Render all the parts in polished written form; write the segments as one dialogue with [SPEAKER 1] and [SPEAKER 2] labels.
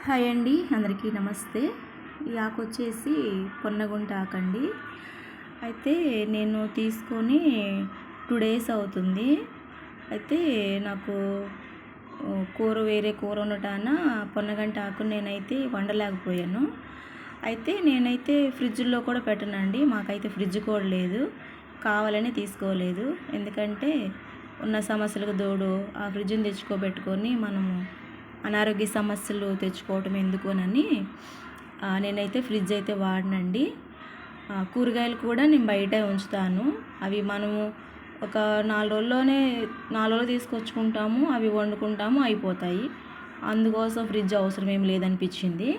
[SPEAKER 1] Hi అండి, అందరికీ నమస్తే. ఈ ఆకు వచ్చేసి పొన్నగుంట ఆకండి. అయితే నేను తీసుకొని 2 డేస్ అవుతుంది. అయితే నాకు వేరే కూర ఉండటాన పొన్నగంట ఆకుని నేనైతే వండలేకపోయాను. అయితే నేనైతే ఫ్రిడ్జ్లో కూడా పెట్టనండి. మాకైతే ఫ్రిడ్జ్ కూడా లేదు, కావాలని తీసుకోలేదు. ఎందుకంటే ఉన్న సమస్యలకు తోడు ఆ ఫ్రిడ్జ్ని తెచ్చుకోబెట్టుకొని మనము అనారోగ్య సమస్యలు తెచ్చుకోవటం ఎందుకోనని నేనైతే ఫ్రిడ్జ్ అయితే వాడనండి. కూరగాయలు కూడా నేను బయటే ఉంచుతాను. అవి మనము ఒక 4 రోజులు తీసుకొచ్చుకుంటాము, అవి వండుకుంటాము, అయిపోతాయి. అందుకోసం ఫ్రిడ్జ్ అవసరం ఏం లేదనిపించింది.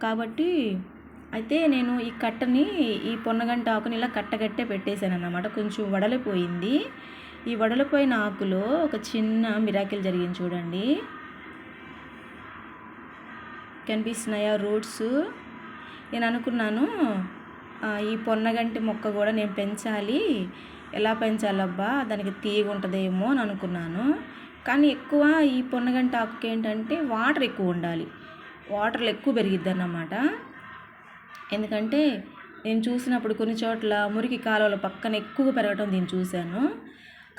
[SPEAKER 1] కాబట్టి అయితే నేను ఈ కట్టని, ఈ పొన్నగంట ఆకుని ఇలా కట్టగట్టే పెట్టేశాను అన్నమాట. కొంచెం వడలిపోయింది. ఈ వడలిపోయిన ఆకులో ఒక చిన్న మిరాకిల్ జరిగింది చూడండి. కనిపిస్తున్నాయా రూట్స్? నేను అనుకున్నాను ఈ పొన్నగంటి మొక్క కూడా నేను పెంచాలి. ఎలా పెంచాలబ్బా, దానికి తీగ ఉంటుందేమో అని అనుకున్నాను. కానీ ఎక్కువ ఈ పొన్నగంటి ఆకుకి ఏంటంటే వాటర్ ఎక్కువ ఉండాలి. వాటర్లు ఎక్కువ పెరిగిద్ది అన్నమాట. ఎందుకంటే నేను చూసినప్పుడు కొన్ని చోట్ల మురికి కాలువల పక్కన ఎక్కువ పెరగటం దీన్ని చూశాను.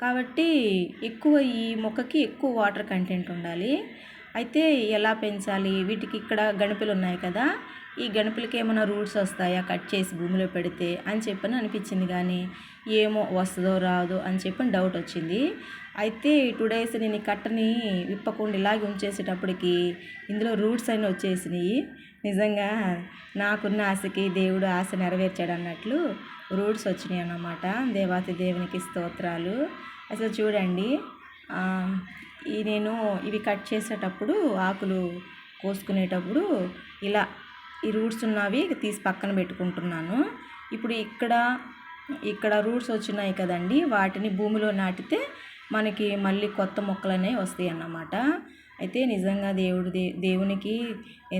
[SPEAKER 1] కాబట్టి ఎక్కువ ఈ మొక్కకి ఎక్కువ వాటర్ కంటెంట్ ఉండాలి. అయితే ఎలా పెంచాలి? వీటికి ఇక్కడ గణపులు ఉన్నాయి కదా, ఈ గణపులకి ఏమైనా రూట్స్ వస్తాయా కట్ చేసి భూమిలో పెడితే అని చెప్పని అనిపించింది. కానీ ఏమో వస్తుందో రాదో అని చెప్పని డౌట్ వచ్చింది. అయితే 2 డేస్ నేను ఈ కట్టని విప్పకుండా ఇలాగే ఉంచేసేటప్పటికి ఇందులో రూట్స్ అన్నీ వచ్చేసినాయి. నిజంగా నాకున్న ఆశకి దేవుడు ఆశ నెరవేర్చాడు అన్నట్లు రూట్స్ వచ్చినాయి అన్నమాట. దేవాతి దేవునికి స్తోత్రాలు. అసలు చూడండి, నేను ఇవి కట్ చేసేటప్పుడు, ఆకులు కోసుకునేటప్పుడు ఇలా ఈ రూట్స్ ఉన్నవి తీసి పక్కన పెట్టుకుంటున్నాను. ఇప్పుడు ఇక్కడ రూట్స్ వచ్చినాయి కదండి, వాటిని భూమిలో నాటితే మనకి మళ్ళీ కొత్త మొక్కలు అనేవి వస్తాయి అన్నమాట. అయితే నిజంగా దేవునికి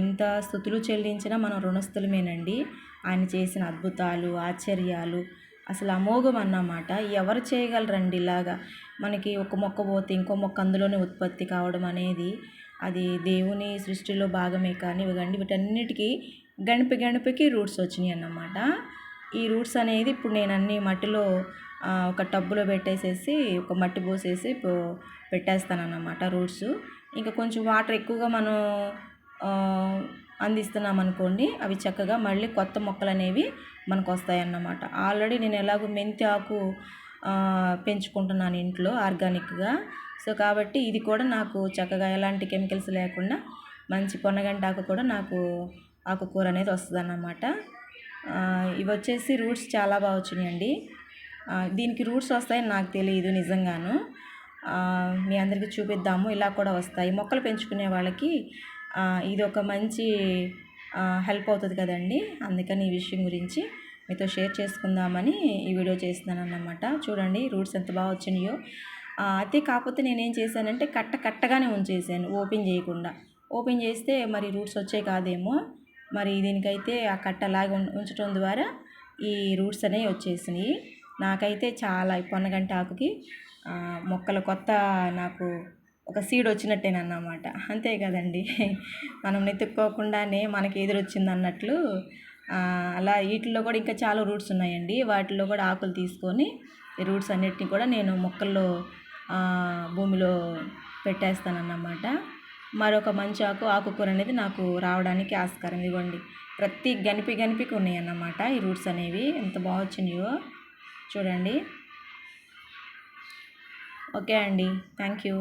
[SPEAKER 1] ఎంత స్తుతులు చెల్లించినా మనం రుణస్థులమేనండి. ఆయన చేసిన అద్భుతాలు, ఆశ్చర్యాలు అసలు అమోఘం అన్నమాట. ఎవరు చేయగలరండి ఇలాగా? మనకి ఒక మొక్క పోతే ఇంకో మొక్క అందులోనే ఉత్పత్తి కావడం అనేది అది దేవుని సృష్టిలో భాగమే. కానీ ఇవ్వండి, వీటన్నిటికీ గణపకి రూట్స్ వచ్చినాయి అన్నమాట. ఈ రూట్స్ అనేది ఇప్పుడు నేను అన్ని మట్టిలో ఒక టబ్బులో పెట్టేసేసి, ఒక మట్టి పోసేసి పెట్టేస్తాను అన్నమాట రూట్స్. ఇంకా కొంచెం వాటర్ ఎక్కువగా మనం అందిస్తున్నాం అనుకోండి, అవి చక్కగా మళ్ళీ కొత్త మొక్కలు అనేవి మనకు వస్తాయన్నమాట. ఆల్రెడీ నేను ఎలాగో మెంతి ఆకు పెంచుకుంటున్నాను ఇంట్లో ఆర్గానిక్గా. సో కాబట్టి ఇది కూడా నాకు చక్కగా ఎలాంటి కెమికల్స్ లేకుండా మంచి పొన్నగంట ఆకు కూడా నాకు ఆకుకూర అనేది వస్తుంది అన్నమాట. ఇవి వచ్చేసి రూట్స్ చాలా బాగా వచ్చినాయండి. దీనికి రూట్స్ వస్తాయని నాకు తెలియదు నిజంగాను. మీ అందరికీ చూపిద్దాము, ఇలా కూడా వస్తాయి. మొక్కలు పెంచుకునే వాళ్ళకి ఇది ఒక మంచి హెల్ప్ అవుతుంది కదండి. అందుకని ఈ విషయం గురించి మీతో షేర్ చేసుకుందామని ఈ వీడియో చేస్తున్నాను అన్నమాట. చూడండి రూట్స్ ఎంత బాగా వచ్చినాయో. అయితే కాకపోతే నేనేం చేశానంటే కట్టగానే ఉంచేసాను, ఓపెన్ చేయకుండా. ఓపెన్ చేస్తే మరి రూట్స్ వచ్చాయి కాదేమో. మరి దీనికైతే ఆ కట్ట అలాగే ఉంచడం ద్వారా ఈ రూట్స్ అనేవి వచ్చేసినాయి. నాకైతే చాలా పొన్నగంట ఆకుకి మొక్కల కొత్త నాకు ఒక సీడ్ వచ్చినట్టేనన్నమాట. అంతే కదండి, మనం వెతుక్కోకుండానే మనకి ఎదురొచ్చింది అన్నట్లు. అలా వీటిల్లో కూడా ఇంకా చాలా రూట్స్ ఉన్నాయండి. వాటిల్లో కూడా ఆకులు తీసుకొని ఈ రూట్స్ అన్నిటిని కూడా నేను మొక్కల్లో భూమిలో పెట్టేస్తానన్నమాట. మరొక మంచి ఆకుకూర అనేది నాకు రావడానికి ఆస్కారం. ఇవ్వండి, ప్రతి గనిపికి ఉన్నాయి అన్నమాట ఈ రూట్స్ అనేవి. ఎంత బాగా వచ్చినాయో చూడండి. ఓకే అండి, థ్యాంక్ యూ.